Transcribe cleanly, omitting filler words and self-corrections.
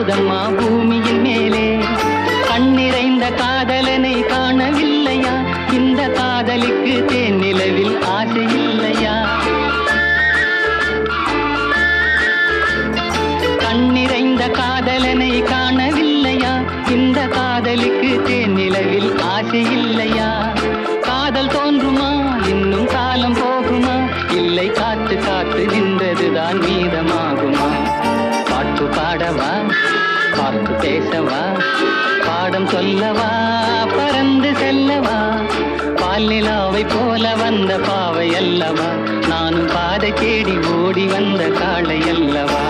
போகுதம்மா பூமியின் மேலே. கண்ணிறைந்த காதலனை காணவில்லையா? இந்த காதலிக்கு தேன் நிலவில் ஆசை இல்லையா? கண்ணிறைந்த காதலனை காணவில்லையா? இந்த காதலிக்கு தேன் நிலவில் ஆசை இல்லையா? காதல் தோன்றுமா? இன்னும் காலம் போகுமா? இல்லை, காத்து காத்து நின்றதுதான் மீதமாகுமா? பாட்டு பாடவா? பார்த்து பேசவா? பாடம் சொல்லவா? பறந்து செல்லவா? பால் நிலாவை போல வந்த பாவை அல்லவா? நானும் பாதை தேடி ஓடி வந்த காளை அல்லவா?